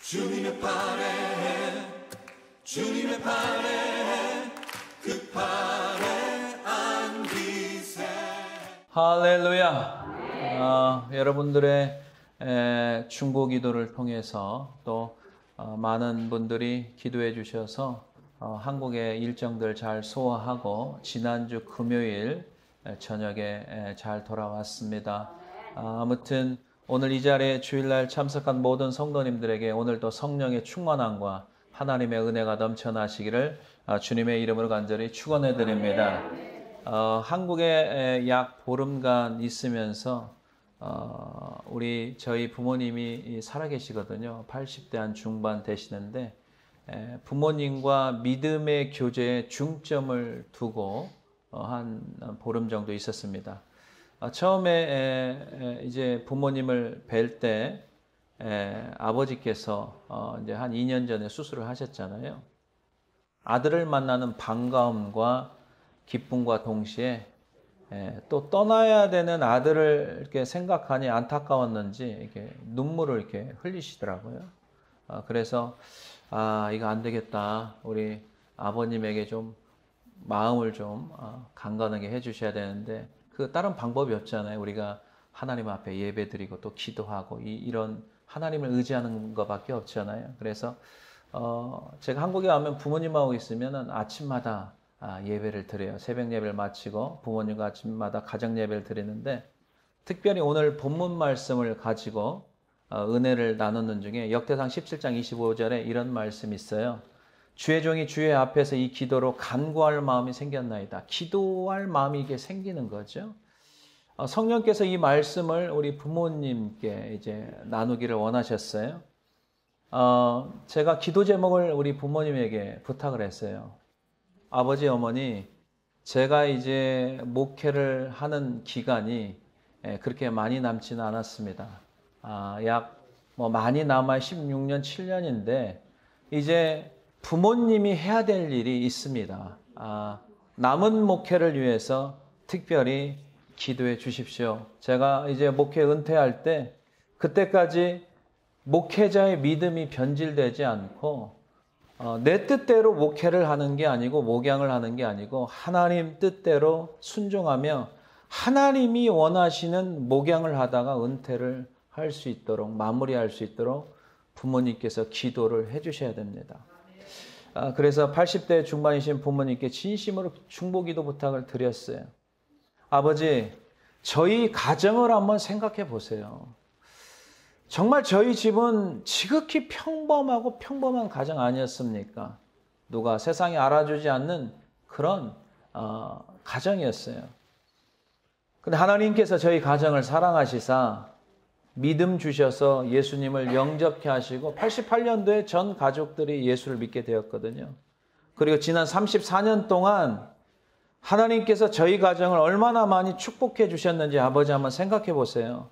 주님의 팔에 주님의 팔에 그 팔에 안기세. 할렐루야. 여러분들의 중보 기도를 통해서 또 많은 분들이 기도해 주셔서 한국의 일정들 잘 소화하고 지난주 금요일 저녁에 잘 돌아왔습니다. 아무튼 오늘 이 자리에 주일날 참석한 모든 성도님들에게 오늘도 성령의 충만함과 하나님의 은혜가 넘쳐나시기를 주님의 이름으로 간절히 축원해 드립니다. 한국에 약 보름간 있으면서 저희 부모님이 살아계시거든요. 80대 한 중반 되시는데 부모님과 믿음의 교제에 중점을 두고 한 보름 정도 있었습니다. 처음에 이제 부모님을 뵐 때 아버지께서 이제 한 2년 전에 수술을 하셨잖아요. 아들을 만나는 반가움과 기쁨과 동시에 또 떠나야 되는 아들을 이렇게 생각하니 안타까웠는지 이렇게 눈물을 이렇게 흘리시더라고요. 그래서 이거 안 되겠다. 우리 아버님에게 좀 마음을 좀 강건하게 해주셔야 되는데 그 다른 방법이 없잖아요. 우리가 하나님 앞에 예배드리고 또 기도하고 이런 하나님을 의지하는 것밖에 없잖아요. 그래서 제가 한국에 가면 부모님하고 있으면 아침마다 예배를 드려요. 새벽 예배를 마치고 부모님과 아침마다 가정 예배를 드리는데 특별히 오늘 본문 말씀을 가지고 은혜를 나누는 중에 역대상 17장 25절에 이런 말씀이 있어요. 주의 종이 주의 앞에서 이 기도로 간구할 마음이 생겼나이다. 기도할 마음이 이게 생기는 거죠. 성령께서 이 말씀을 우리 부모님께 이제 나누기를 원하셨어요. 제가 기도 제목을 우리 부모님에게 부탁을 했어요. 아버지, 어머니, 제가 이제 목회를 하는 기간이 그렇게 많이 남지는 않았습니다. 많이 남아 16년, 7년인데 이제 부모님이 해야 될 일이 있습니다. 남은 목회를 위해서 특별히 기도해 주십시오. 제가 이제 목회 은퇴할 때 그때까지 목회자의 믿음이 변질되지 않고 내 뜻대로 목회를 하는 게 아니고 목양을 하는 게 아니고 하나님 뜻대로 순종하며 하나님이 원하시는 목양을 하다가 은퇴를 할 수 있도록 마무리할 수 있도록 부모님께서 기도를 해 주셔야 됩니다. 그래서 80대 중반이신 부모님께 진심으로 중보기도 부탁을 드렸어요. 아버지, 저희 가정을 한번 생각해 보세요. 정말 저희 집은 지극히 평범하고 평범한 가정 아니었습니까? 누가 세상에 알아주지 않는 그런 가정이었어요. 근데 하나님께서 저희 가정을 사랑하시사 믿음 주셔서 예수님을 영접케 하시고 88년도에 전 가족들이 예수를 믿게 되었거든요. 그리고 지난 34년 동안 하나님께서 저희 가정을 얼마나 많이 축복해 주셨는지 아버지 한번 생각해 보세요.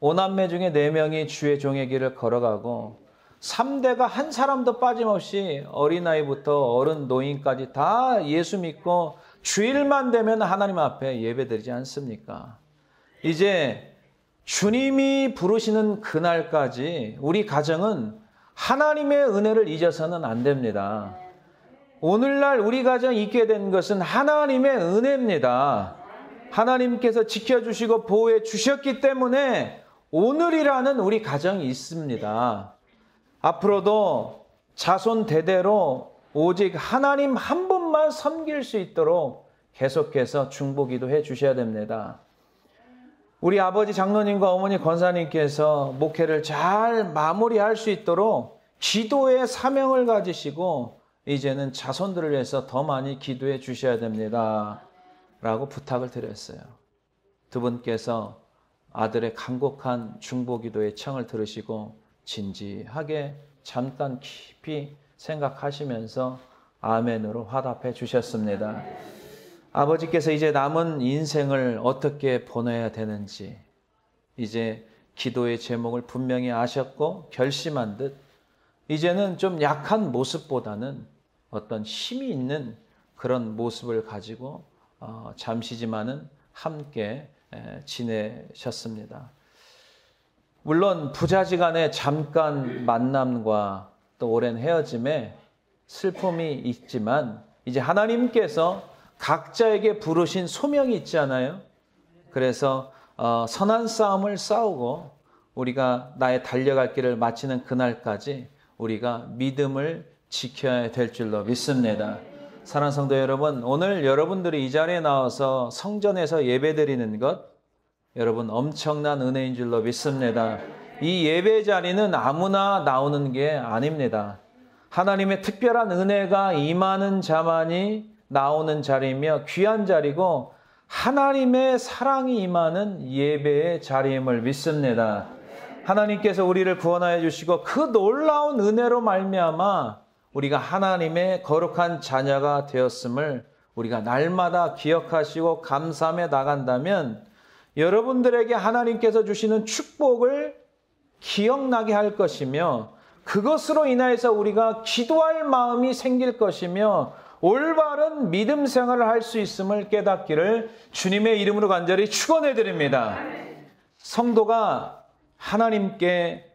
5남매 중에 4명이 주의 종의 길을 걸어가고 3대가 한 사람도 빠짐없이 어린아이부터 어른 노인까지 다 예수 믿고 주일만 되면 하나님 앞에 예배드리지 않습니까? 이제 주님이 부르시는 그날까지 우리 가정은 하나님의 은혜를 잊어서는 안 됩니다. 오늘날 우리 가정이 있게 된 것은 하나님의 은혜입니다. 하나님께서 지켜주시고 보호해 주셨기 때문에 오늘이라는 우리 가정이 있습니다. 앞으로도 자손 대대로 오직 하나님 한 분만 섬길 수 있도록 계속해서 중보기도 해 주셔야 됩니다. 우리 아버지 장로님과 어머니 권사님께서 목회를 잘 마무리할 수 있도록 기도의 사명을 가지시고 이제는 자손들을 위해서 더 많이 기도해 주셔야 됩니다. 라고 부탁을 드렸어요. 두 분께서 아들의 간곡한 중보기도의 청을 들으시고 진지하게 잠깐 깊이 생각하시면서 아멘으로 화답해 주셨습니다. 아버지께서 이제 남은 인생을 어떻게 보내야 되는지 이제 기도의 제목을 분명히 아셨고 결심한 듯 이제는 좀 약한 모습보다는 어떤 힘이 있는 그런 모습을 가지고 잠시지만은 함께 지내셨습니다. 물론 부자지간의 잠깐 만남과 또 오랜 헤어짐에 슬픔이 있지만 이제 하나님께서 각자에게 부르신 소명이 있잖아요. 그래서 선한 싸움을 싸우고 우리가 나의 달려갈 길을 마치는 그날까지 우리가 믿음을 지켜야 될 줄로 믿습니다. 사랑하는 성도 여러분, 오늘 여러분들이 이 자리에 나와서 성전에서 예배드리는 것 여러분 엄청난 은혜인 줄로 믿습니다. 이 예배 자리는 아무나 나오는 게 아닙니다. 하나님의 특별한 은혜가 임하는 자만이 나오는 자리이며 귀한 자리고 하나님의 사랑이 임하는 예배의 자리임을 믿습니다. 하나님께서 우리를 구원하여 주시고 그 놀라운 은혜로 말미암아 우리가 하나님의 거룩한 자녀가 되었음을 우리가 날마다 기억하시고 감사하며 나간다면 여러분들에게 하나님께서 주시는 축복을 기억나게 할 것이며 그것으로 인하여서 우리가 기도할 마음이 생길 것이며 올바른 믿음 생활을 할 수 있음을 깨닫기를 주님의 이름으로 간절히 축원해 드립니다. 성도가 하나님께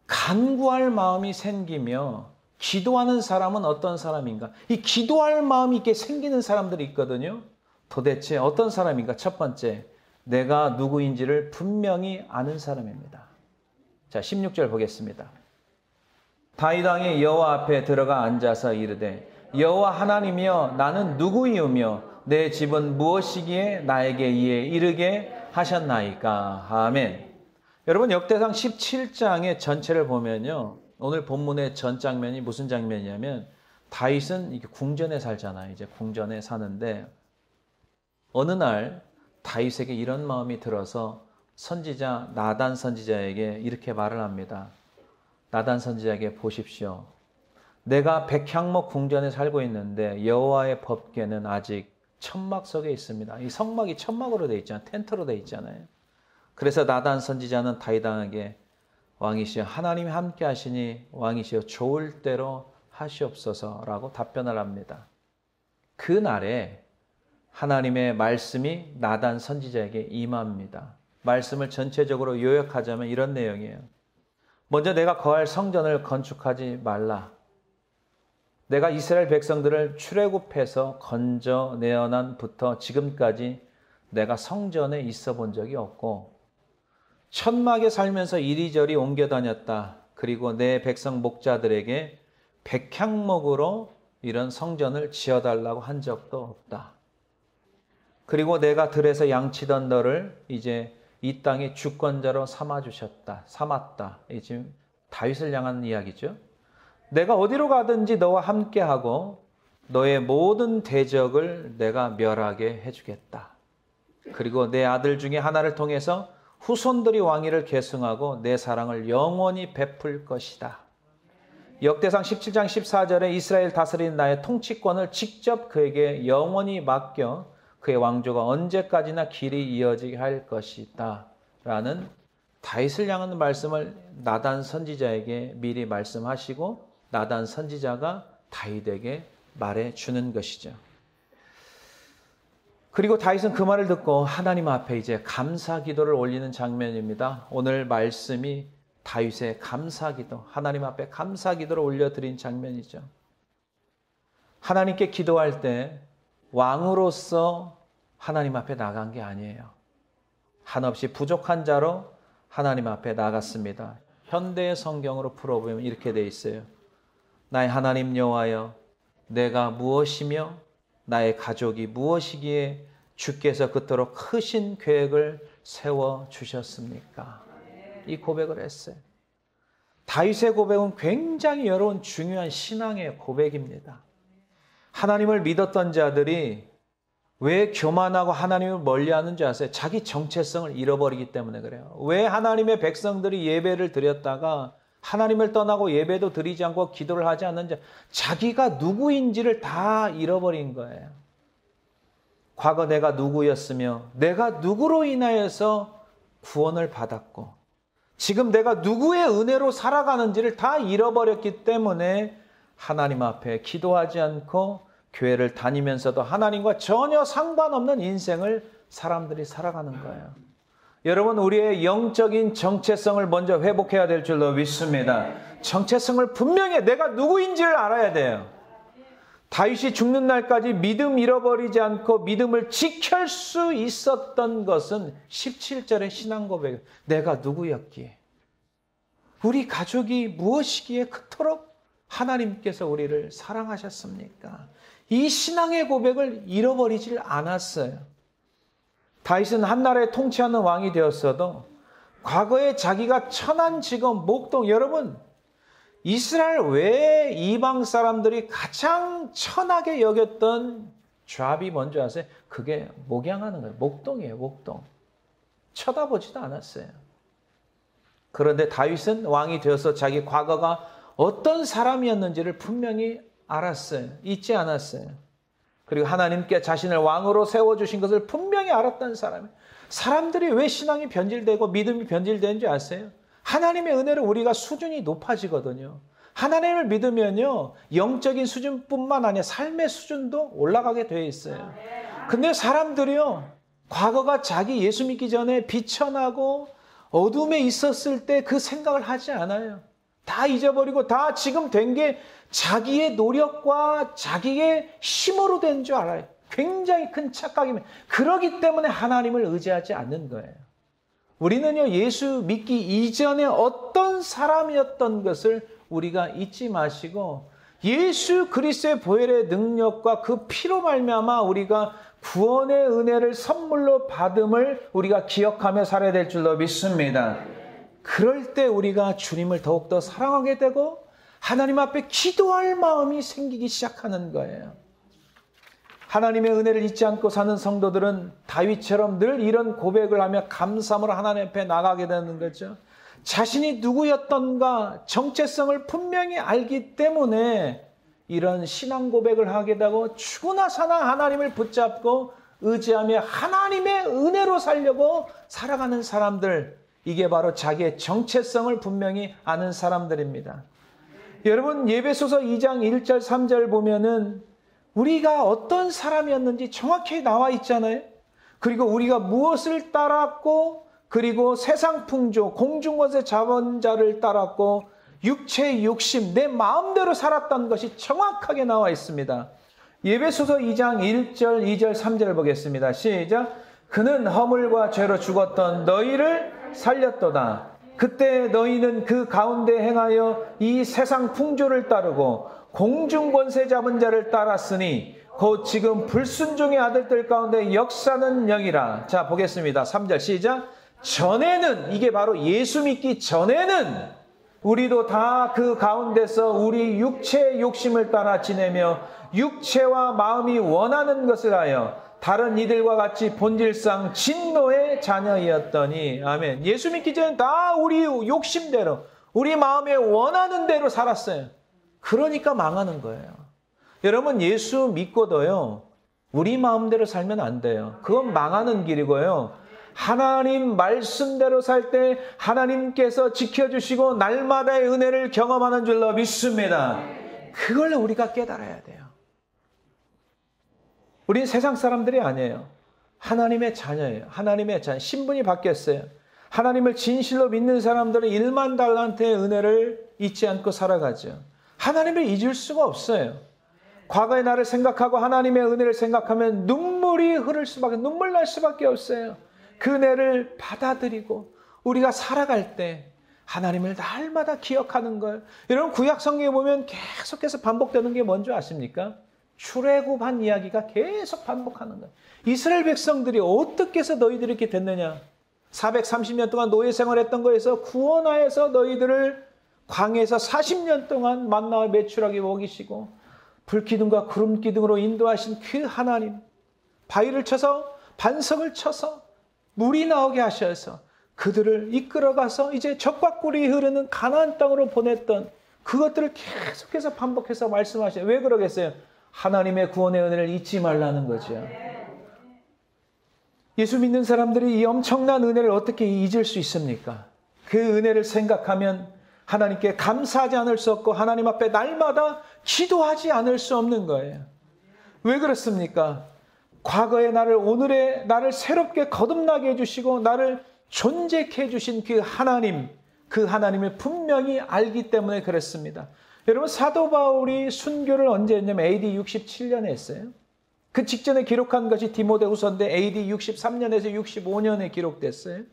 간구할 마음이 생기며 기도하는 사람은 어떤 사람인가? 이 기도할 마음이 있게 생기는 사람들이 있거든요. 도대체 어떤 사람인가? 첫 번째, 내가 누구인지를 분명히 아는 사람입니다. 자, 16절 보겠습니다. 다윗 왕이 여호와 앞에 들어가 앉아서 이르되 여호와 하나님이여 나는 누구이오며 내 집은 무엇이기에 나에게 이에 이르게 하셨나이까. 아멘. 여러분 역대상 17장의 전체를 보면요. 오늘 본문의 전 장면이 무슨 장면이냐면 다윗은 이게 궁전에 살잖아요. 이제 궁전에 사는데 어느 날 다윗에게 이런 마음이 들어서 선지자 나단 선지자에게 이렇게 말을 합니다. 나단 선지자에게 보십시오. 내가 백향목 궁전에 살고 있는데 여호와의 법궤는 아직 천막 속에 있습니다. 이 성막이 천막으로 되어 있잖아요. 텐트로 되어 있잖아요. 그래서 나단 선지자는 다윗에게 왕이시여 하나님이 함께 하시니 왕이시여 좋을 대로 하시옵소서라고 답변을 합니다. 그날에 하나님의 말씀이 나단 선지자에게 임합니다. 말씀을 전체적으로 요약하자면 이런 내용이에요. 먼저 내가 거할 성전을 건축하지 말라. 내가 이스라엘 백성들을 출애굽해서 건져내어 난부터 지금까지 내가 성전에 있어 본 적이 없고 천막에 살면서 이리저리 옮겨 다녔다. 그리고 내 백성 목자들에게 백향목으로 이런 성전을 지어달라고 한 적도 없다. 그리고 내가 들에서 양치던 너를 이제 이 땅의 주권자로 삼았다. 이 지금 다윗을 향한 이야기죠. 내가 어디로 가든지 너와 함께하고 너의 모든 대적을 내가 멸하게 해주겠다. 그리고 내 아들 중에 하나를 통해서 후손들이 왕위를 계승하고 내 사랑을 영원히 베풀 것이다. 역대상 17장 14절에 이스라엘 다스리는 나의 통치권을 직접 그에게 영원히 맡겨 그의 왕조가 언제까지나 길이 이어지게 할 것이다. 라는 다윗을 향한 말씀을 나단 선지자에게 미리 말씀하시고 나단 선지자가 다윗에게 말해주는 것이죠. 그리고 다윗은 그 말을 듣고 하나님 앞에 이제 감사 기도를 올리는 장면입니다. 오늘 말씀이 다윗의 감사 기도, 하나님 앞에 감사 기도를 올려드린 장면이죠. 하나님께 기도할 때 왕으로서 하나님 앞에 나간 게 아니에요. 한없이 부족한 자로 하나님 앞에 나갔습니다. 현대의 성경으로 풀어보면 이렇게 돼 있어요. 나의 하나님 여호와여, 내가 무엇이며 나의 가족이 무엇이기에 주께서 그토록 크신 계획을 세워주셨습니까? 이 고백을 했어요. 다윗의 고백은 굉장히 여러분 중요한 신앙의 고백입니다. 하나님을 믿었던 자들이 왜 교만하고 하나님을 멀리하는 줄 아세요? 자기 정체성을 잃어버리기 때문에 그래요. 왜 하나님의 백성들이 예배를 드렸다가 하나님을 떠나고 예배도 드리지 않고 기도를 하지 않는지 자기가 누구인지를 다 잃어버린 거예요. 과거 내가 누구였으며 내가 누구로 인하여서 구원을 받았고 지금 내가 누구의 은혜로 살아가는지를 다 잃어버렸기 때문에 하나님 앞에 기도하지 않고 교회를 다니면서도 하나님과 전혀 상관없는 인생을 사람들이 살아가는 거예요. 여러분, 우리의 영적인 정체성을 먼저 회복해야 될 줄로 믿습니다. 정체성을 분명히 내가 누구인지를 알아야 돼요. 다윗이 죽는 날까지 믿음 잃어버리지 않고 믿음을 지킬 수 있었던 것은 17절의 신앙 고백. 내가 누구였기에, 우리 가족이 무엇이기에 그토록 하나님께서 우리를 사랑하셨습니까? 이 신앙의 고백을 잃어버리질 않았어요. 다윗은 한나라에 통치하는 왕이 되었어도 과거에 자기가 천한 직업, 목동, 여러분, 이스라엘 외에 이방 사람들이 가장 천하게 여겼던 잡이 뭔지 아세요? 그게 목양하는 거예요. 목동이에요, 목동. 쳐다보지도 않았어요. 그런데 다윗은 왕이 되어서 자기 과거가 어떤 사람이었는지를 분명히 알았어요. 잊지 않았어요. 그리고 하나님께 자신을 왕으로 세워주신 것을 분명히 알았던 사람이에요. 사람들이 왜 신앙이 변질되고 믿음이 변질되는지 아세요? 하나님의 은혜로 우리가 수준이 높아지거든요. 하나님을 믿으면요, 영적인 수준뿐만 아니라 삶의 수준도 올라가게 되어 있어요. 근데 사람들이요, 과거가 자기 예수 믿기 전에 비천하고 어둠에 있었을 때 그 생각을 하지 않아요. 다 잊어버리고 다 지금 된 게 자기의 노력과 자기의 힘으로 된 줄 알아요. 굉장히 큰 착각입니다. 그러기 때문에 하나님을 의지하지 않는 거예요. 우리는요, 예수 믿기 이전에 어떤 사람이었던 것을 우리가 잊지 마시고 예수 그리스도의 보혈의 능력과 그 피로 말미암아 우리가 구원의 은혜를 선물로 받음을 우리가 기억하며 살아야 될 줄로 믿습니다. 그럴 때 우리가 주님을 더욱더 사랑하게 되고 하나님 앞에 기도할 마음이 생기기 시작하는 거예요. 하나님의 은혜를 잊지 않고 사는 성도들은 다윗처럼 늘 이런 고백을 하며 감사함으로 하나님 앞에 나가게 되는 거죠. 자신이 누구였던가 정체성을 분명히 알기 때문에 이런 신앙 고백을 하게 되고 죽으나 사나 하나님을 붙잡고 의지하며 하나님의 은혜로 살려고 살아가는 사람들, 이게 바로 자기의 정체성을 분명히 아는 사람들입니다. 여러분, 예배소서 2장 1절 3절 보면은 우리가 어떤 사람이었는지 정확히 나와 있잖아요. 그리고 우리가 무엇을 따랐고, 그리고 세상 풍조, 공중권세 자본자를 따랐고, 육체의 욕심, 내 마음대로 살았던 것이 정확하게 나와 있습니다. 예배소서 2장 1절, 2절, 3절 보겠습니다. 시작. 그는 허물과 죄로 죽었던 너희를 살렸도다. 그때 너희는 그 가운데 행하여 이 세상 풍조를 따르고 공중권세 잡은 자를 따랐으니 곧 지금 불순종의 아들들 가운데 역사는 영이라. 자, 보겠습니다. 3절 시작. 전에는, 이게 바로 예수 믿기 전에는 우리도 다 그 가운데서 우리 육체의 욕심을 따라 지내며 육체와 마음이 원하는 것을 하여 다른 이들과 같이 본질상 진노의 자녀이었더니. 아멘. 예수 믿기 전에 다 우리 욕심대로, 우리 마음에 원하는 대로 살았어요. 그러니까 망하는 거예요. 여러분, 예수 믿고도요, 우리 마음대로 살면 안 돼요. 그건 망하는 길이고요. 하나님 말씀대로 살 때 하나님께서 지켜주시고 날마다의 은혜를 경험하는 줄로 믿습니다. 그걸 우리가 깨달아야 돼요. 우린 세상 사람들이 아니에요. 하나님의 자녀예요. 하나님의 자녀. 신분이 바뀌었어요. 하나님을 진실로 믿는 사람들은 1만 달란트의 은혜를 잊지 않고 살아가죠. 하나님을 잊을 수가 없어요. 과거의 나를 생각하고 하나님의 은혜를 생각하면 눈물이 흐를 수밖에, 눈물 날 수밖에 없어요. 그 은혜를 받아들이고 우리가 살아갈 때 하나님을 날마다 기억하는 거예요. 여러분, 구약 성경에 보면 계속해서 반복되는 게 뭔지 아십니까? 출애굽한 이야기가 계속 반복하는 거예요. 이스라엘 백성들이 어떻게 해서 너희들이 이렇게 됐느냐? 430년 동안 노예 생활했던 거에서 구원하여서 너희들을 광야에서 40년 동안 만나와 매출하게 먹이시고 불기둥과 구름기둥으로 인도하신 그 하나님, 바위를 쳐서 반석을 쳐서 물이 나오게 하셔서 그들을 이끌어가서 이제 젖과 꿀이 흐르는 가나안 땅으로 보냈던 그것들을 계속해서 반복해서 말씀하셔요. 왜 그러겠어요? 하나님의 구원의 은혜를 잊지 말라는 거죠. 예수 믿는 사람들이 이 엄청난 은혜를 어떻게 잊을 수 있습니까? 그 은혜를 생각하면 하나님께 감사하지 않을 수 없고 하나님 앞에 날마다 기도하지 않을 수 없는 거예요. 왜 그렇습니까? 과거의 나를, 오늘의 나를 새롭게 거듭나게 해주시고 나를 존재케 해주신 그 하나님, 그 하나님을 분명히 알기 때문에 그랬습니다. 여러분, 사도 바울이 순교를 언제 했냐면 AD 67년에 했어요. 그 직전에 기록한 것이 디모데후서인데 AD 63년에서 65년에 기록됐어요.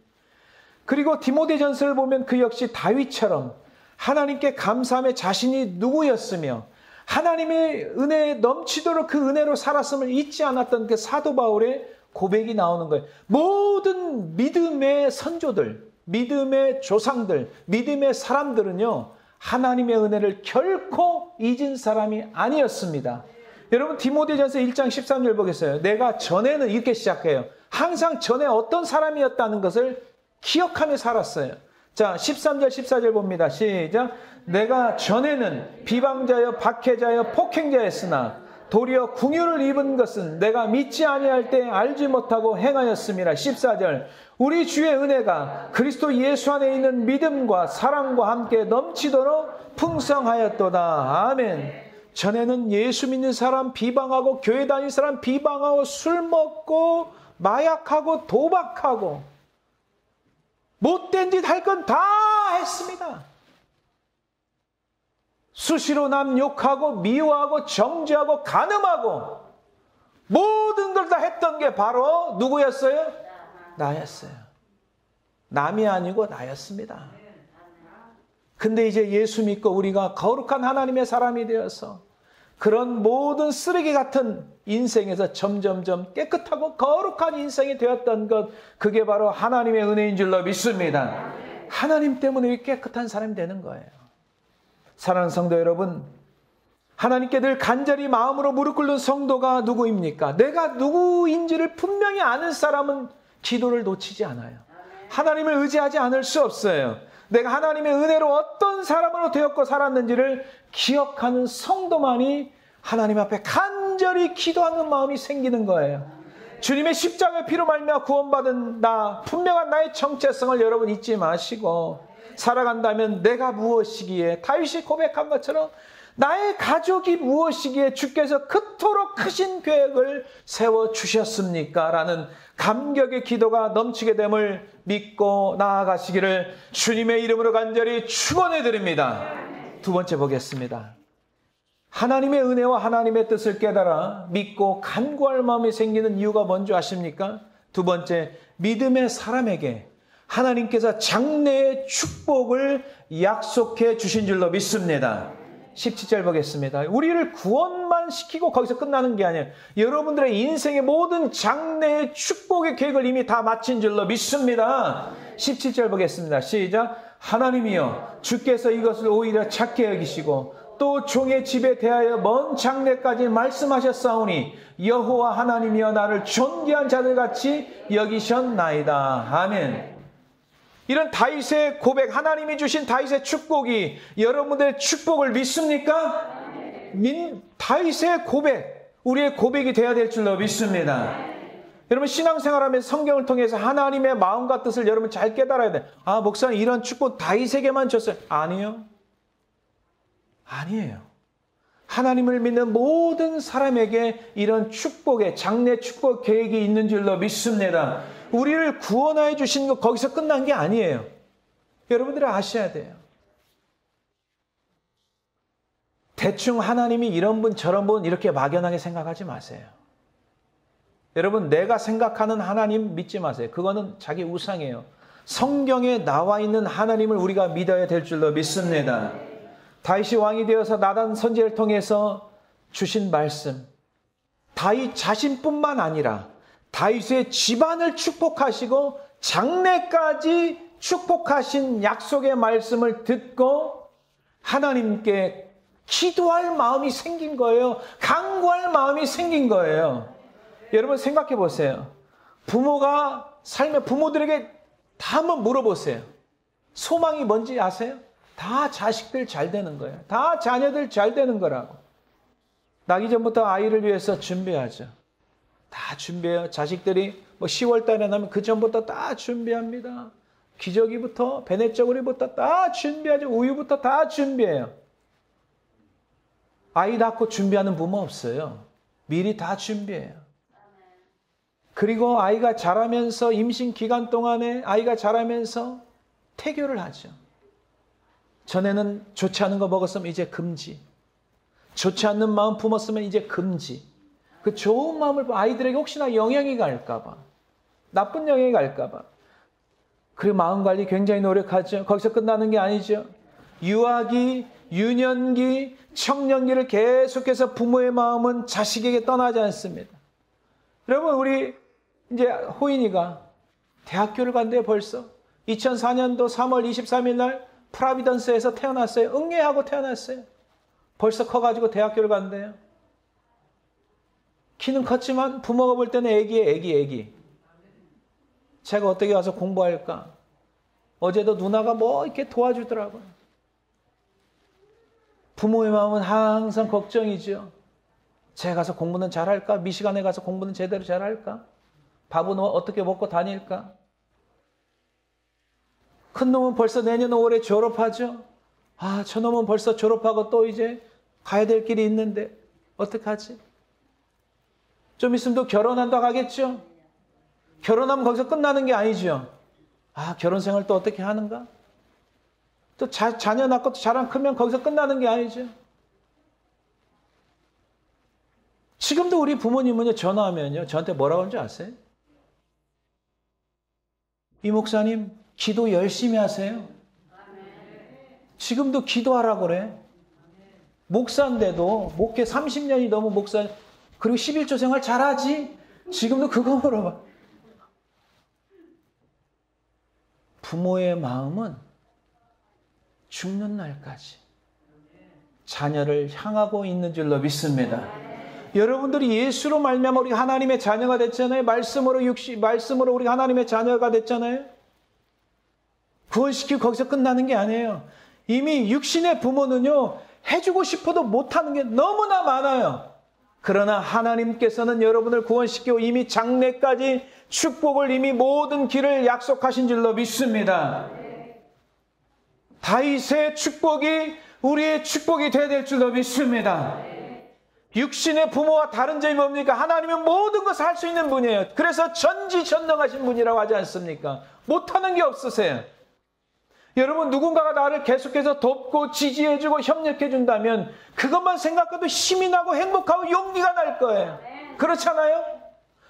그리고 디모데전서를 보면 그 역시 다윗처럼 하나님께 감사함에 자신이 누구였으며 하나님의 은혜에 넘치도록 그 은혜로 살았음을 잊지 않았던 그 사도 바울의 고백이 나오는 거예요. 모든 믿음의 선조들, 믿음의 조상들, 믿음의 사람들은요, 하나님의 은혜를 결코 잊은 사람이 아니었습니다. 여러분, 디모데전서 1장 13절 보겠어요. 내가 전에는 이렇게 시작해요. 항상 전에 어떤 사람이었다는 것을 기억하며 살았어요. 자, 13절 14절 봅니다. 시작. 내가 전에는 비방자여 박해자여 폭행자였으나 도리어 궁유를 입은 것은 내가 믿지 아니할 때 알지 못하고 행하였음이라. 14절. 우리 주의 은혜가 그리스도 예수 안에 있는 믿음과 사랑과 함께 넘치도록 풍성하였도다. 아멘. 전에는 예수 믿는 사람 비방하고 교회 다니는 사람 비방하고 술 먹고 마약하고 도박하고 못된 짓 할 건 다 했습니다. 수시로 남 욕하고 미워하고 정죄하고 간음하고 모든 걸 다 했던 게 바로 누구였어요? 나였어요. 남이 아니고 나였습니다. 근데 이제 예수 믿고 우리가 거룩한 하나님의 사람이 되어서 그런 모든 쓰레기 같은 인생에서 점점점 깨끗하고 거룩한 인생이 되었던 것, 그게 바로 하나님의 은혜인 줄로 믿습니다. 하나님 때문에 깨끗한 사람이 되는 거예요. 사랑하는 성도 여러분, 하나님께 늘 간절히 마음으로 무릎 꿇는 성도가 누구입니까? 내가 누구인지를 분명히 아는 사람은 기도를 놓치지 않아요. 하나님을 의지하지 않을 수 없어요. 내가 하나님의 은혜로 어떤 사람으로 되었고 살았는지를 기억하는 성도만이 하나님 앞에 간절히 기도하는 마음이 생기는 거예요. 주님의 십자가의 피로 말미암아 구원받은 나, 분명한 나의 정체성을 여러분 잊지 마시고 살아간다면 내가 무엇이기에, 다윗이 고백한 것처럼 나의 가족이 무엇이기에 주께서 그토록 크신 계획을 세워주셨습니까? 라는 감격의 기도가 넘치게 됨을 믿고 나아가시기를 주님의 이름으로 간절히 축원해 드립니다. 두 번째 보겠습니다. 하나님의 은혜와 하나님의 뜻을 깨달아 믿고 간구할 마음이 생기는 이유가 뭔지 아십니까? 두 번째, 믿음의 사람에게 하나님께서 장래의 축복을 약속해 주신 줄로 믿습니다. 17절 보겠습니다. 우리를 구원만 시키고 거기서 끝나는 게 아니에요. 여러분들의 인생의 모든 장래의 축복의 계획을 이미 다 마친 줄로 믿습니다. 17절 보겠습니다. 시작. 하나님이여 주께서 이것을 오히려 작게 여기시고 또 종의 집에 대하여 먼 장래까지 말씀하셨사오니 여호와 하나님이여 나를 존귀한 자들같이 여기셨나이다. 아멘. 이런 다윗의 고백, 하나님이 주신 다윗의 축복이 여러분들의 축복을 믿습니까? 다윗의 고백, 우리의 고백이 되어야 될 줄로 믿습니다. 여러분, 신앙생활하면서 성경을 통해서 하나님의 마음과 뜻을 여러분 잘 깨달아야 돼요. 아, 목사님 이런 축복 다윗에게만 줬어요. 아니요. 아니에요. 하나님을 믿는 모든 사람에게 이런 축복의 장래 축복 계획이 있는 줄로 믿습니다. 우리를 구원하여 주신 것 거기서 끝난 게 아니에요. 여러분들이 아셔야 돼요. 대충 하나님이 이런 분 저런 분 이렇게 막연하게 생각하지 마세요. 여러분, 내가 생각하는 하나님 믿지 마세요. 그거는 자기 우상이에요. 성경에 나와 있는 하나님을 우리가 믿어야 될 줄로 믿습니다. 다윗이 왕이 되어서 나단 선지자를 통해서 주신 말씀, 다윗 자신뿐만 아니라 다윗의 집안을 축복하시고 장래까지 축복하신 약속의 말씀을 듣고 하나님께 기도할 마음이 생긴 거예요. 간구할 마음이 생긴 거예요. 여러분 생각해 보세요. 부모가 살면 부모들에게 다 한번 물어보세요. 소망이 뭔지 아세요? 다 자식들 잘 되는 거예요. 다 자녀들 잘 되는 거라고. 나기 전부터 아이를 위해서 준비하죠. 다 준비해요. 자식들이 뭐 10월 달에 나면 그 전부터 다 준비합니다. 기저귀부터 배냇저고리부터 다 준비하죠. 우유부터 다 준비해요. 아이 낳고 준비하는 부모 없어요. 미리 다 준비해요. 그리고 아이가 자라면서 임신 기간 동안에 아이가 자라면서 태교를 하죠. 전에는 좋지 않은 거 먹었으면 이제 금지. 좋지 않는 마음 품었으면 이제 금지. 그 좋은 마음을 아이들에게 혹시나 영향이 갈까 봐. 나쁜 영향이 갈까 봐. 그리고 마음 관리 굉장히 노력하죠. 거기서 끝나는 게 아니죠. 유아기, 유년기, 청년기를 계속해서 부모의 마음은 자식에게 떠나지 않습니다. 여러분, 우리 이제 호인이가 대학교를 간대요, 벌써. 2004년도 3월 23일 날 프라비던스에서 태어났어요. 응애하고 태어났어요. 벌써 커가지고 대학교를 간대요. 키는 컸지만 부모가 볼 때는 애기예요, 애기. 제가 어떻게 와서 공부할까? 어제도 누나가 뭐 이렇게 도와주더라고요. 부모의 마음은 항상 걱정이죠. 제가 가서 공부는 잘할까? 미시간에 가서 공부는 제대로 잘할까? 밥은 어떻게 먹고 다닐까? 큰 놈은 벌써 내년 5월에 졸업하죠. 아, 저 놈은 벌써 졸업하고 또 이제 가야 될 길이 있는데 어떡하지? 좀 있으면 또 결혼한다고 하겠죠? 결혼하면 거기서 끝나는 게 아니죠. 아, 결혼 생활 또 어떻게 하는가? 또 자녀 낳고 또 자랑 크면 거기서 끝나는 게 아니죠. 지금도 우리 부모님은요, 전화하면요, 저한테 뭐라고 하는지 아세요? 이 목사님, 기도 열심히 하세요. 지금도 기도하라고 그래. 목사인데도, 목회 30년이 넘은 목사, 그리고 11조 생활 잘하지? 지금도 그거 물어봐. 부모의 마음은 죽는 날까지 자녀를 향하고 있는 줄로 믿습니다. 여러분들이 예수로 말미암아 우리 하나님의 자녀가 됐잖아요. 말씀으로 우리 하나님의 자녀가 됐잖아요. 구원시키고 거기서 끝나는 게 아니에요. 이미 육신의 부모는요, 해주고 싶어도 못하는 게 너무나 많아요. 그러나 하나님께서는 여러분을 구원시키고 이미 장래까지 축복을 이미 모든 길을 약속하신 줄로 믿습니다. 다윗의 축복이 우리의 축복이 되어야 될 줄로 믿습니다. 육신의 부모와 다른 점이 뭡니까? 하나님은 모든 것을 할 수 있는 분이에요. 그래서 전지전능하신 분이라고 하지 않습니까? 못하는 게 없으세요. 여러분, 누군가가 나를 계속해서 돕고 지지해주고 협력해준다면 그것만 생각해도 힘이 나고 행복하고 용기가 날 거예요. 그렇잖아요?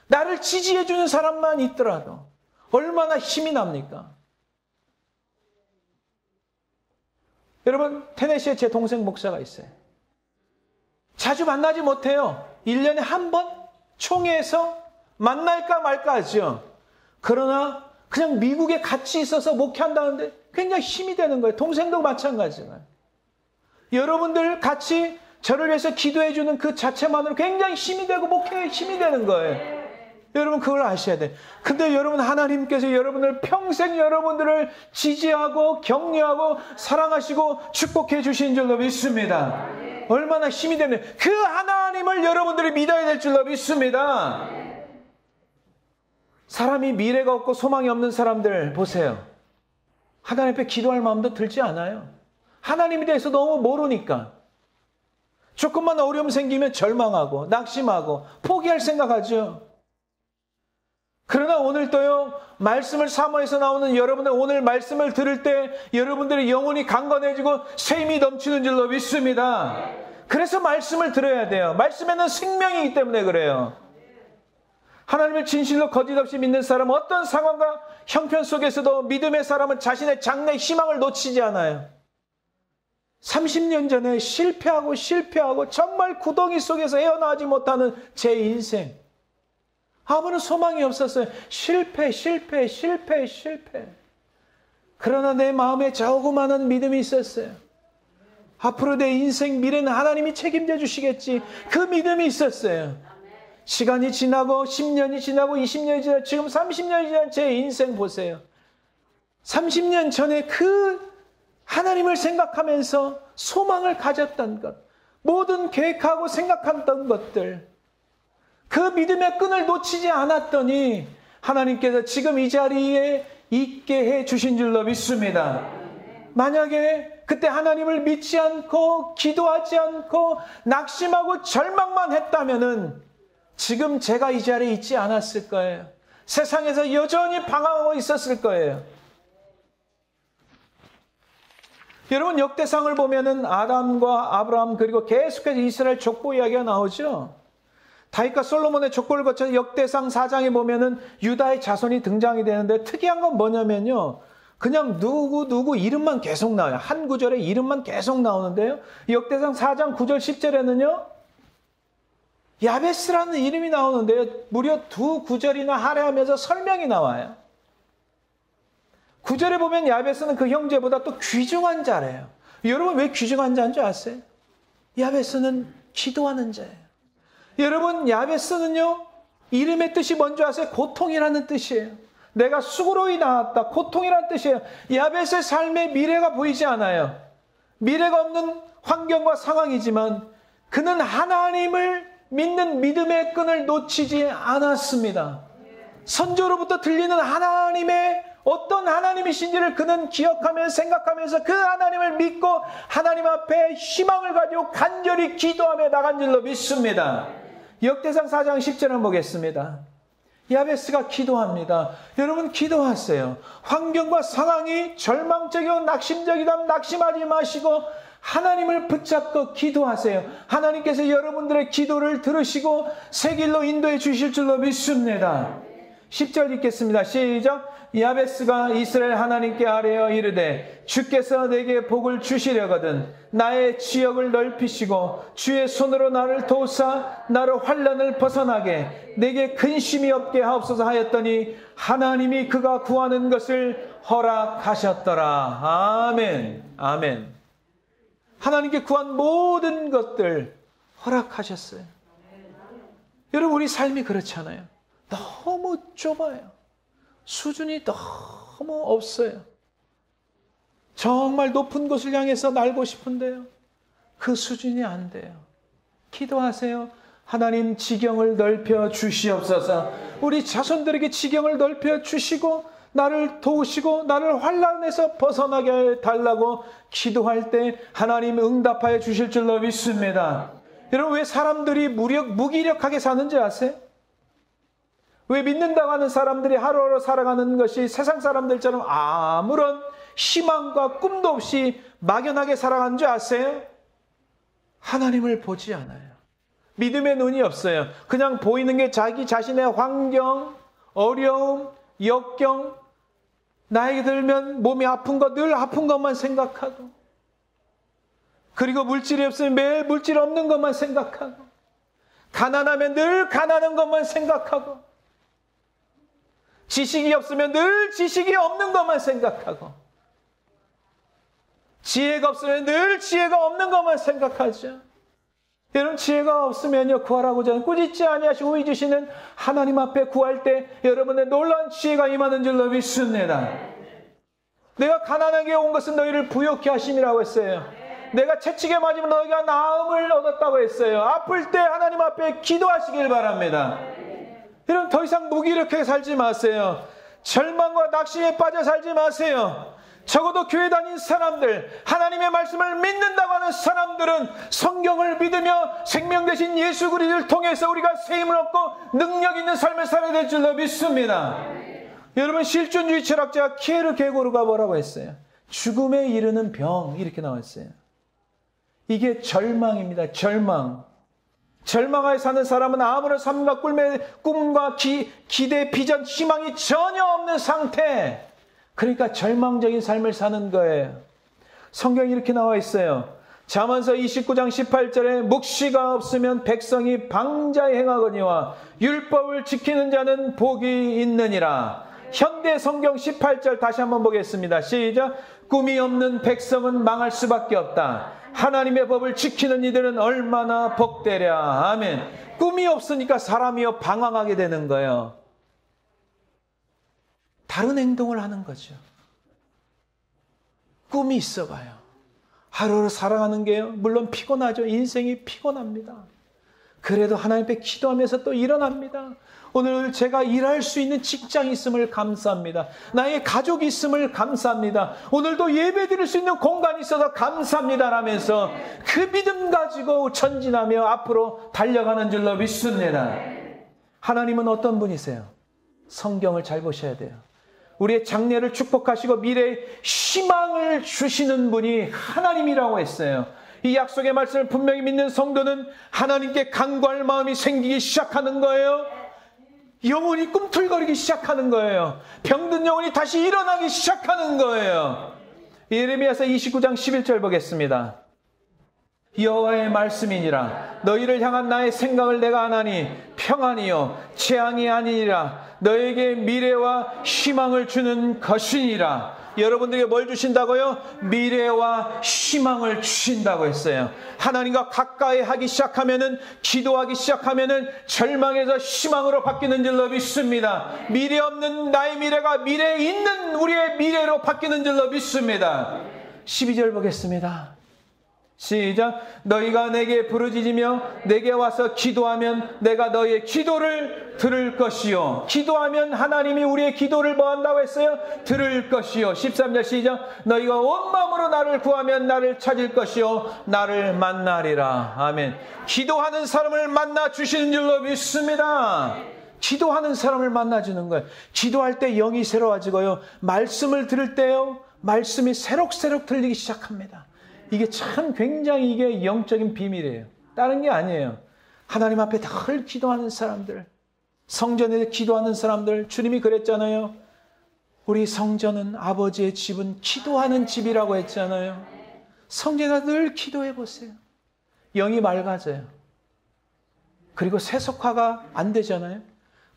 나를 지지해주는 사람만 있더라도 얼마나 힘이 납니까? 여러분, 테네시에 제 동생 목사가 있어요. 자주 만나지 못해요. 1년에 한 번 총회에서 만날까 말까 하죠. 그러나 그냥 미국에 같이 있어서 목회한다는데 굉장히 힘이 되는 거예요. 동생도 마찬가지예요. 여러분들 같이 저를 위해서 기도해 주는 그 자체만으로 굉장히 힘이 되고 목회에 힘이 되는 거예요. 여러분, 그걸 아셔야 돼요. 근데 여러분, 하나님께서 여러분을 평생 여러분들을 지지하고 격려하고 사랑하시고 축복해 주신 줄로 믿습니다. 얼마나 힘이 되면 그 하나님을 여러분들이 믿어야 될 줄로 믿습니다. 사람이 미래가 없고 소망이 없는 사람들 보세요. 하나님 앞에 기도할 마음도 들지 않아요. 하나님에 대해서 너무 모르니까. 조금만 어려움 생기면 절망하고 낙심하고 포기할 생각하죠. 그러나 오늘도요, 말씀을 사모해서 나오는 여러분들, 오늘 말씀을 들을 때 여러분들의 영혼이 강건해지고 샘이 넘치는 줄로 믿습니다. 그래서 말씀을 들어야 돼요. 말씀에는 생명이기 때문에 그래요. 하나님을 진실로 거짓 없이 믿는 사람은 어떤 상황과 형편 속에서도 믿음의 사람은 자신의 장래 희망을 놓치지 않아요. 30년 전에 실패하고 정말 구덩이 속에서 헤어나오지 못하는 제 인생. 아무런 소망이 없었어요. 실패. 그러나 내 마음에 조그마한 믿음이 있었어요. 앞으로 내 인생 미래는 하나님이 책임져 주시겠지. 그 믿음이 있었어요. 시간이 지나고 10년이 지나고 20년이 지나고 지금 30년이 지난 제 인생 보세요. 30년 전에 그 하나님을 생각하면서 소망을 가졌던 것, 모든 계획하고 생각했던 것들, 그 믿음의 끈을 놓치지 않았더니 하나님께서 지금 이 자리에 있게 해 주신 줄로 믿습니다. 만약에 그때 하나님을 믿지 않고 기도하지 않고 낙심하고 절망만 했다면은 지금 제가 이 자리에 있지 않았을 거예요. 세상에서 여전히 방황하고 있었을 거예요. 여러분, 역대상을 보면은 아담과 아브라함 그리고 계속해서 이스라엘 족보 이야기가 나오죠. 다윗과 솔로몬의 족보를 거쳐서 역대상 4장에 보면은 유다의 자손이 등장이 되는데 특이한 건 뭐냐면요. 그냥 누구 이름만 계속 나와요. 한 구절에 이름만 계속 나오는데요. 역대상 4장 9절 10절에는요. 야베스라는 이름이 나오는데요. 무려 2구절이나 할애하면서 설명이 나와요. 9절에 보면 야베스는 그 형제보다 또 귀중한 자래요. 여러분, 왜 귀중한 자인 줄 아세요? 야베스는 기도하는 자예요. 여러분, 야베스는요, 이름의 뜻이 뭔지 아세요? 고통이라는 뜻이에요. 내가 수고로이 나왔다. 고통이라는 뜻이에요. 야베스의 삶에 미래가 보이지 않아요. 미래가 없는 환경과 상황이지만 그는 하나님을 믿는 믿음의 끈을 놓치지 않았습니다. 선조로부터 들리는 하나님의 어떤 하나님이신지를 그는 기억하면서 생각하면서 그 하나님을 믿고 하나님 앞에 희망을 가지고 간절히 기도하며 나간 줄로 믿습니다. 역대상 4장 10절을 보겠습니다. 야베스가 기도합니다. 여러분, 기도하세요. 환경과 상황이 절망적이고 낙심적이다면 낙심하지 마시고 하나님을 붙잡고 기도하세요. 하나님께서 여러분들의 기도를 들으시고 새 길로 인도해 주실 줄로 믿습니다. 10절 읽겠습니다. 시작. 야베스가 이스라엘 하나님께 아뢰어 이르되 주께서 내게 복을 주시려거든 나의 지역을 넓히시고 주의 손으로 나를 도우사 나를 환난을 벗어나게 내게 근심이 없게 하옵소서 하였더니 하나님이 그가 구하는 것을 허락하셨더라. 아멘. 아멘. 하나님께 구한 모든 것들 허락하셨어요. 여러분, 우리 삶이 그렇잖아요. 너무 좁아요. 수준이 너무 없어요. 정말 높은 곳을 향해서 날고 싶은데요. 그 수준이 안 돼요. 기도하세요. 하나님, 지경을 넓혀 주시옵소서. 우리 자손들에게 지경을 넓혀 주시고 나를 도우시고 나를 환난에서 벗어나게 달라고 기도할 때 하나님 응답하여 주실 줄로 믿습니다. 여러분, 왜 사람들이 무기력하게 사는지 아세요? 왜 믿는다고 하는 사람들이 하루하루 살아가는 것이 세상 사람들처럼 아무런 희망과 꿈도 없이 막연하게 살아가는 줄 아세요? 하나님을 보지 않아요. 믿음의 눈이 없어요. 그냥 보이는 게 자기 자신의 환경, 어려움, 역경, 나에게 들면 몸이 아픈 거 늘 아픈 것만 생각하고, 그리고 물질이 없으면 매일 물질 없는 것만 생각하고, 가난하면 늘 가난한 것만 생각하고, 지식이 없으면 늘 지식이 없는 것만 생각하고, 지혜가 없으면 늘 지혜가 없는 것만 생각하죠. 여러분, 지혜가 없으면요, 구하라고 저는 꾸짖지 아니하시고 의 주시는 하나님 앞에 구할 때 여러분의 놀라운 지혜가 임하는 줄로 믿습니다. 내가 가난하게 온 것은 너희를 부욕케 하심이라고 했어요. 내가 채찍에 맞으면 너희가 나음을 얻었다고 했어요. 아플 때 하나님 앞에 기도하시길 바랍니다. 여러분, 더 이상 무기력하게 살지 마세요. 절망과 낙심에 빠져 살지 마세요. 적어도 교회 다닌 사람들, 하나님의 말씀을 믿는다고 하는 사람들은 성경을 믿으며 생명 되신 예수 그리스도를 통해서 우리가 세임을 얻고 능력 있는 삶을 살아야 될 줄로 믿습니다. 여러분, 실존주의 철학자 키에르케고르가 뭐라고 했어요? 죽음에 이르는 병, 이렇게 나왔어요. 이게 절망입니다. 절망. 절망하에 사는 사람은 아무런 삶과 꿈과 기대, 비전, 희망이 전혀 없는 상태. 그러니까 절망적인 삶을 사는 거예요. 성경에 이렇게 나와 있어요. 잠언서 29장 18절에 묵시가 없으면 백성이 방자에 행하거니와 율법을 지키는 자는 복이 있느니라. 현대 성경 18절 다시 한번 보겠습니다. 시작. 꿈이 없는 백성은 망할 수밖에 없다. 하나님의 법을 지키는 이들은 얼마나 복되랴. 아멘. 꿈이 없으니까 사람이요 방황하게 되는 거예요. 다른 행동을 하는 거죠. 꿈이 있어봐요. 하루를 살아가는 게요, 물론 피곤하죠. 인생이 피곤합니다. 그래도 하나님 앞에 기도하면서 또 일어납니다. 오늘 제가 일할 수 있는 직장이 있음을 감사합니다. 나의 가족이 있음을 감사합니다. 오늘도 예배 드릴 수 있는 공간이 있어서 감사합니다 라면서 그 믿음 가지고 전진하며 앞으로 달려가는 줄로 믿습니다. 하나님은 어떤 분이세요? 성경을 잘 보셔야 돼요. 우리의 장래를 축복하시고 미래의 희망을 주시는 분이 하나님이라고 했어요. 이 약속의 말씀을 분명히 믿는 성도는 하나님께 간구할 마음이 생기기 시작하는 거예요. 영혼이 꿈틀거리기 시작하는 거예요. 병든 영혼이 다시 일어나기 시작하는 거예요. 예레미야서 29장 11절 보겠습니다. 여호와의 말씀이니라. 너희를 향한 나의 생각을 내가 아나니 평안이요 재앙이 아니니라. 너에게 미래와 희망을 주는 것이니라. 여러분들에게 뭘 주신다고요? 미래와 희망을 주신다고 했어요. 하나님과 가까이 하기 시작하면은, 기도하기 시작하면은 절망에서 희망으로 바뀌는 줄로 믿습니다. 미래 없는 나의 미래가 미래에 있는 우리의 미래로 바뀌는 줄로 믿습니다. 12절 보겠습니다. 시작. 너희가 내게 부르짖으며 내게 와서 기도하면 내가 너희의 기도를 들을 것이요. 기도하면 하나님이 우리의 기도를 뭐 한다고 했어요? 들을 것이요. 13절 시작. 너희가 온 마음으로 나를 구하면 나를 찾을 것이요 나를 만나리라. 아멘. 기도하는 사람을 만나 주시는 줄로 믿습니다. 기도하는 사람을 만나주는 거예요. 기도할 때 영이 새로워지고요. 말씀을 들을 때요, 말씀이 새록새록 들리기 시작합니다. 이게 참 굉장히 이게 영적인 비밀이에요. 다른 게 아니에요. 하나님 앞에 늘 기도하는 사람들, 성전에서 기도하는 사람들, 주님이 그랬잖아요. 우리 성전은, 아버지의 집은 기도하는 집이라고 했잖아요. 성전에서 늘 기도해 보세요. 영이 맑아져요. 그리고 세속화가 안 되잖아요.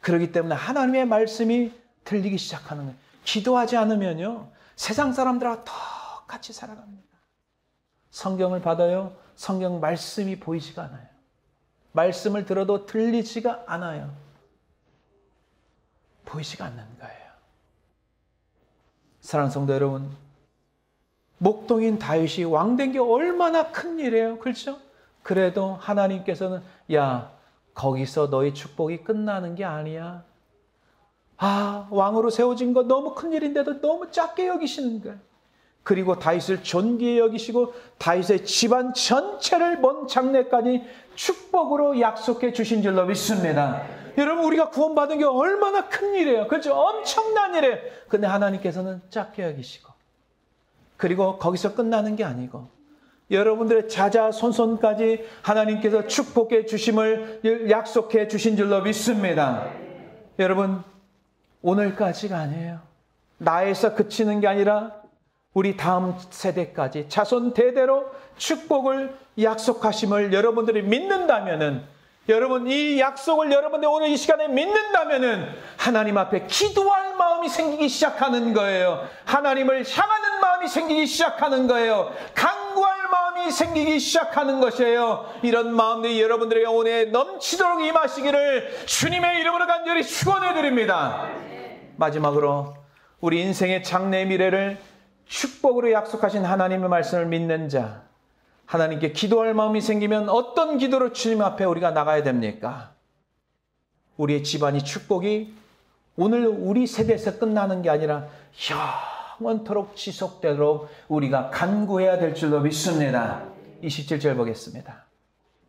그렇기 때문에 하나님의 말씀이 들리기 시작하는 거예요. 기도하지 않으면요, 세상 사람들하고 똑같이 살아갑니다. 성경을 받아요. 성경 말씀이 보이지가 않아요. 말씀을 들어도 들리지가 않아요. 보이지가 않는 거예요. 사랑하는 성도 여러분, 목동인 다윗이 왕된 게 얼마나 큰 일이에요. 그렇죠? 그래도 하나님께서는 야, 거기서 너의 축복이 끝나는 게 아니야. 아, 왕으로 세워진 거 너무 큰 일인데도 너무 작게 여기시는 거예요. 그리고 다윗을 존귀히 여기시고 다윗의 집안 전체를 먼 장래까지 축복으로 약속해 주신 줄로 믿습니다. 여러분, 우리가 구원받은 게 얼마나 큰 일이에요. 그렇죠? 엄청난 일이에요. 근데 하나님께서는 작게 여기시고, 그리고 거기서 끝나는 게 아니고 여러분들의 자자손손까지 하나님께서 축복해 주심을 약속해 주신 줄로 믿습니다. 여러분, 오늘까지가 아니에요. 나에서 그치는 게 아니라 우리 다음 세대까지 자손 대대로 축복을 약속하심을 여러분들이 믿는다면은, 여러분 이 약속을 여러분들이 오늘 이 시간에 믿는다면은 하나님 앞에 기도할 마음이 생기기 시작하는 거예요. 하나님을 향하는 마음이 생기기 시작하는 거예요. 간구할 마음이 생기기 시작하는 것이에요. 이런 마음들이 여러분들에게 오늘 넘치도록 임하시기를 주님의 이름으로 간절히 축원해 드립니다. 마지막으로 우리 인생의 장래 미래를 축복으로 약속하신 하나님의 말씀을 믿는 자, 하나님께 기도할 마음이 생기면 어떤 기도로 주님 앞에 우리가 나가야 됩니까? 우리의 집안이 축복이 오늘 우리 세대에서 끝나는 게 아니라 영원토록 지속되도록 우리가 간구해야 될 줄로 믿습니다. 27절 보겠습니다.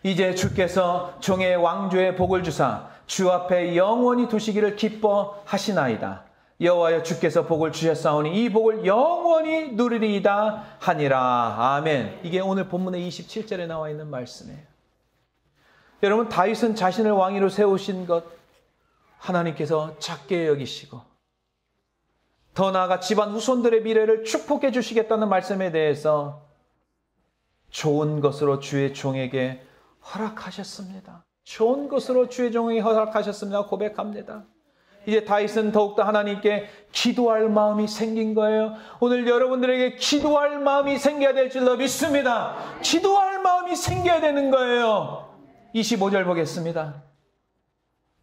이제 주께서 종의 왕조의 복을 주사 주 앞에 영원히 두시기를 기뻐하시나이다. 여호와여 주께서 복을 주셨사오니 이 복을 영원히 누리리이다 하니라. 아멘. 이게 오늘 본문의 27절에 나와 있는 말씀이에요. 여러분, 다윗은 자신을 왕위로 세우신 것 하나님께서 작게 여기시고 더 나아가 집안 후손들의 미래를 축복해 주시겠다는 말씀에 대해서 좋은 것으로 주의 종에게 허락하셨습니다. 좋은 것으로 주의 종에게 허락하셨습니다. 고백합니다. 이제 다윗은 더욱더 하나님께 기도할 마음이 생긴 거예요. 오늘 여러분들에게 기도할 마음이 생겨야 될 줄로 믿습니다. 기도할 마음이 생겨야 되는 거예요. 25절 보겠습니다.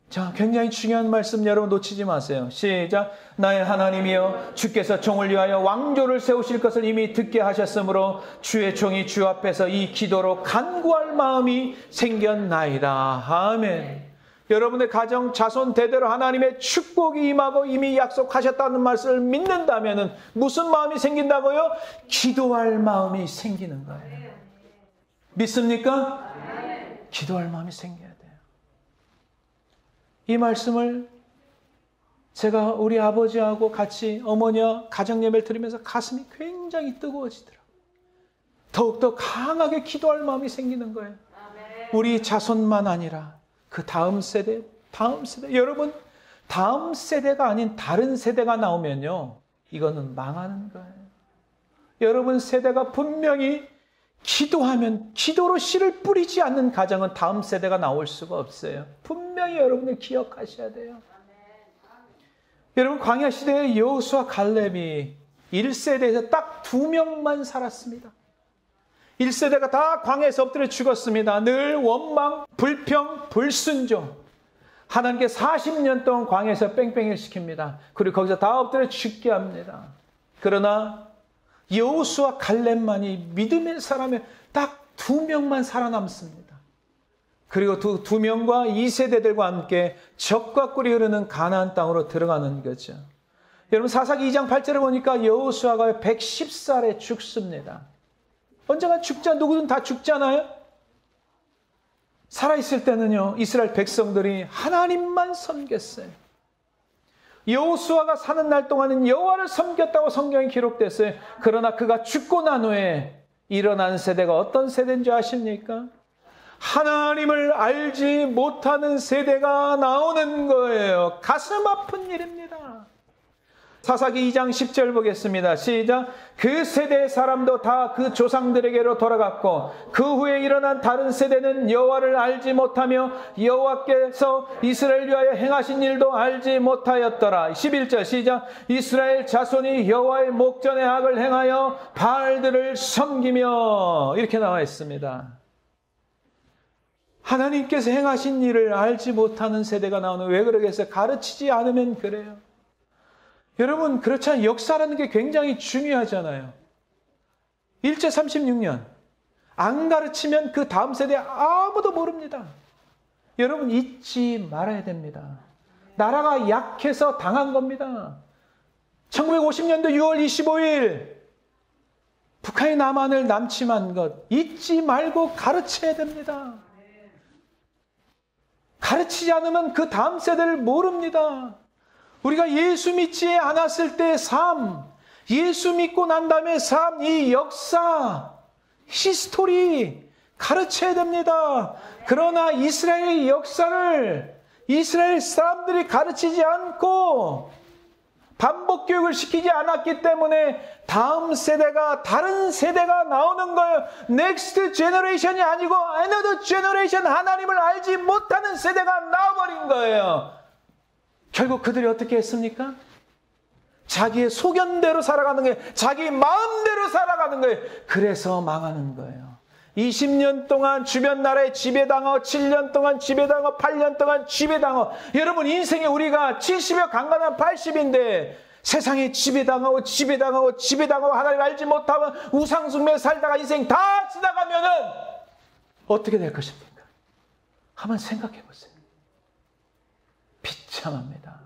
자, 굉장히 중요한 말씀 여러분 놓치지 마세요. 시작. 나의 하나님이여 주께서 종을 위하여 왕조를 세우실 것을 이미 듣게 하셨으므로 주의 종이 주 앞에서 이 기도로 간구할 마음이 생겼나이다. 아멘. 여러분의 가정, 자손 대대로 하나님의 축복이 임하고 이미 약속하셨다는 말씀을 믿는다면 무슨 마음이 생긴다고요? 기도할 마음이 생기는 거예요. 믿습니까? 기도할 마음이 생겨야 돼요. 이 말씀을 제가 우리 아버지하고 같이 어머니와 가정예배를 드리면서 가슴이 굉장히 뜨거워지더라고요. 더욱더 강하게 기도할 마음이 생기는 거예요. 우리 자손만 아니라 그 다음 세대. 여러분, 다음 세대가 아닌 다른 세대가 나오면요, 이거는 망하는 거예요. 여러분 세대가 분명히 기도하면 기도로 씨를 뿌리지 않는 가정은 다음 세대가 나올 수가 없어요. 분명히 여러분들 기억하셔야 돼요. 여러분, 광야 시대에 여호수아 갈렙이 1세대에서 딱 2명만 살았습니다. 1세대가 다 광야에서 엎드려 죽었습니다. 늘 원망, 불평, 불순종. 하나님께 40년 동안 광야에서 뺑뺑이를 시킵니다. 그리고 거기서 다 엎드려 죽게 합니다. 그러나 여호수아 갈렙만이 믿음의 사람이 딱 2명만 살아남습니다. 그리고 두 명과 2세대들과 함께 적과 꿀이 흐르는 가나안 땅으로 들어가는 거죠. 여러분, 사사기 2장 8절을 보니까 여호수아가 110살에 죽습니다. 언젠가 죽자, 누구든 다 죽잖아요. 살아있을 때는요, 이스라엘 백성들이 하나님만 섬겼어요. 여호수아가 사는 날 동안은 여호와를 섬겼다고 성경에 기록됐어요. 그러나 그가 죽고 난 후에 일어난 세대가 어떤 세대인지 아십니까? 하나님을 알지 못하는 세대가 나오는 거예요. 가슴 아픈 일입니다. 사사기 2장 10절 보겠습니다. 시작. 그 세대의 사람도 다 그 조상들에게로 돌아갔고 그 후에 일어난 다른 세대는 여호와를 알지 못하며 여호와께서 이스라엘 위하여 행하신 일도 알지 못하였더라. 11절 시작. 이스라엘 자손이 여호와의 목전에 악을 행하여 바알들을 섬기며, 이렇게 나와 있습니다. 하나님께서 행하신 일을 알지 못하는 세대가 나오는, 왜 그러겠어요? 가르치지 않으면 그래요. 여러분, 그렇잖아요. 역사라는 게 굉장히 중요하잖아요. 일제 36년. 안 가르치면 그 다음 세대 아무도 모릅니다. 여러분, 잊지 말아야 됩니다. 나라가 약해서 당한 겁니다. 1950년도 6월 25일 북한이 남한을 남침한 것 잊지 말고 가르쳐야 됩니다. 가르치지 않으면 그 다음 세대를 모릅니다. 우리가 예수 믿지 않았을 때의 삶, 예수 믿고 난 다음에 삶, 이 역사, 히스토리 가르쳐야 됩니다. 그러나 이스라엘의 역사를 이스라엘 사람들이 가르치지 않고 반복 교육을 시키지 않았기 때문에 다음 세대가, 다른 세대가 나오는 거예요. 넥스트 제너레이션이 아니고 another generation, 하나님을 알지 못하는 세대가 나와버린 거예요. 결국 그들이 어떻게 했습니까? 자기의 소견대로 살아가는 거예요. 자기 마음대로 살아가는 거예요. 그래서 망하는 거예요. 20년 동안 주변 나라에 지배당하고 7년 동안 지배당하고 8년 동안 지배당하고, 여러분 인생에 우리가 70여 강간한 80인데 세상에 지배당하고 하나님 알지 못하면 우상숭배 살다가 인생 다 지나가면은 어떻게 될 것입니까? 한번 생각해 보세요. 비참합니다.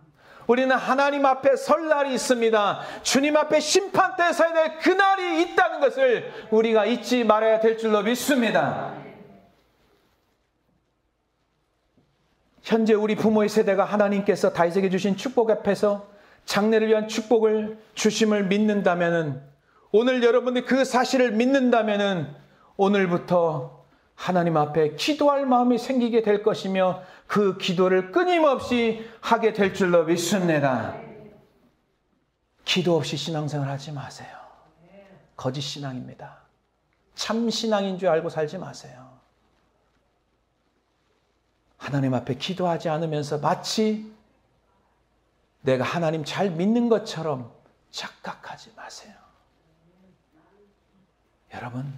우리는 하나님 앞에 설 날이 있습니다. 주님 앞에 심판대에 서야 될 그날이 있다는 것을 우리가 잊지 말아야 될 줄로 믿습니다. 현재 우리 부모의 세대가 하나님께서 다윗에게 주신 축복 앞에서 장래를 위한 축복을 주심을 믿는다면은, 오늘 여러분들이 그 사실을 믿는다면은 오늘부터 하나님 앞에 기도할 마음이 생기게 될 것이며 그 기도를 끊임없이 하게 될 줄로 믿습니다. 기도 없이 신앙생활 하지 마세요. 거짓 신앙입니다. 참 신앙인 줄 알고 살지 마세요. 하나님 앞에 기도하지 않으면서 마치 내가 하나님 잘 믿는 것처럼 착각하지 마세요. 여러분,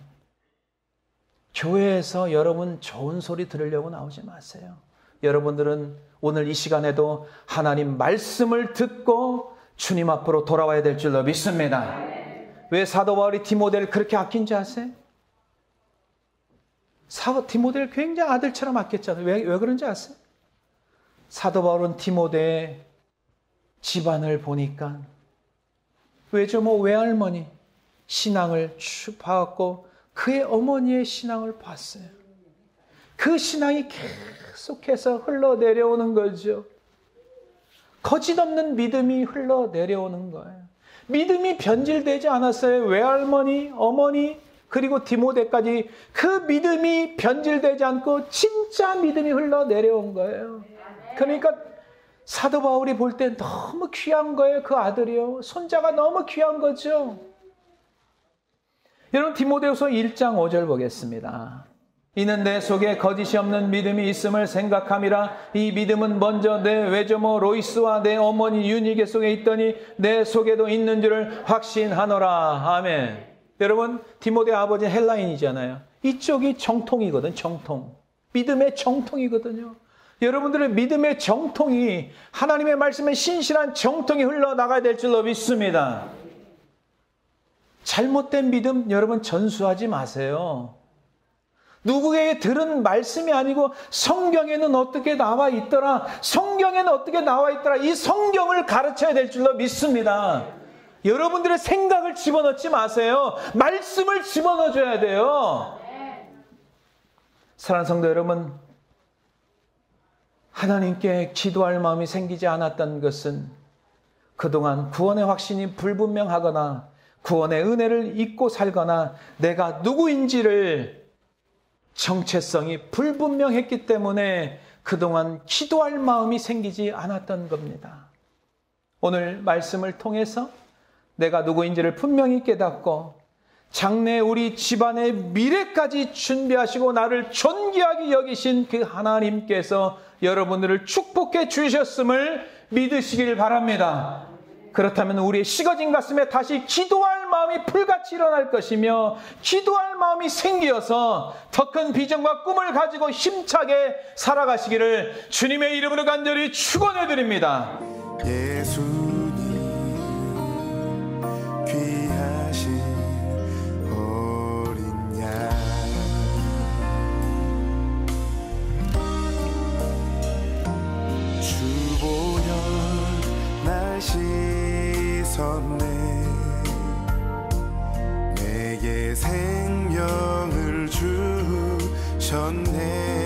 교회에서 여러분 좋은 소리 들으려고 나오지 마세요. 여러분들은 오늘 이 시간에도 하나님 말씀을 듣고 주님 앞으로 돌아와야 될 줄로 믿습니다. 왜 사도 바울이 디모데를 그렇게 아낀지 아세요? 디모데를 굉장히 아들처럼 아꼈잖아요. 왜 그런지 아세요? 사도 바울은 디모데의 집안을 보니까, 왜죠? 외할머니 신앙을 쭉 봐왔고 그의 어머니의 신앙을 봤어요. 그 신앙이 계속해서 흘러내려오는 거죠. 거짓 없는 믿음이 흘러내려오는 거예요. 믿음이 변질되지 않았어요. 외할머니, 어머니, 그리고 디모데까지 그 믿음이 변질되지 않고 진짜 믿음이 흘러내려온 거예요. 그러니까 사도 바울이 볼 때 너무 귀한 거예요. 그 아들이요. 손자가 너무 귀한 거죠. 여러분, 디모데후서 1장 5절 보겠습니다. 이는 내 속에 거짓이 없는 믿음이 있음을 생각함이라. 이 믿음은 먼저 내 외조모 로이스와 내 어머니 유니게 속에 있더니 내 속에도 있는 줄을 확신하노라. 아멘. 여러분, 디모데 아버지 헬라인이잖아요. 이쪽이 정통이거든. 정통. 믿음의 정통이거든요. 여러분들의 믿음의 정통이, 하나님의 말씀에 신실한 정통이 흘러나가야 될 줄로 믿습니다. 잘못된 믿음 여러분 전수하지 마세요. 누구에게 들은 말씀이 아니고 성경에는 어떻게 나와 있더라, 성경에는 어떻게 나와 있더라, 이 성경을 가르쳐야 될 줄로 믿습니다. 여러분들의 생각을 집어넣지 마세요. 말씀을 집어넣어줘야 돼요. 사랑하는 성도 여러분, 하나님께 기도할 마음이 생기지 않았던 것은 그동안 구원의 확신이 불분명하거나 구원의 은혜를 잊고 살거나 내가 누구인지를 정체성이 불분명했기 때문에 그동안 기도할 마음이 생기지 않았던 겁니다. 오늘 말씀을 통해서 내가 누구인지를 분명히 깨닫고 장래 우리 집안의 미래까지 준비하시고 나를 존귀하게 여기신 그 하나님께서 여러분들을 축복해 주셨음을 믿으시길 바랍니다. 그렇다면 우리의 식어진 가슴에 다시 기도할 마음이 불같이 일어날 것이며 기도할 마음이 생겨서 더 큰 비전과 꿈을 가지고 힘차게 살아가시기를 주님의 이름으로 간절히 축원해 드립니다. 예수님 귀하신 어린 양, 주보혈 날 씻었네. 내게 생명을 주셨네.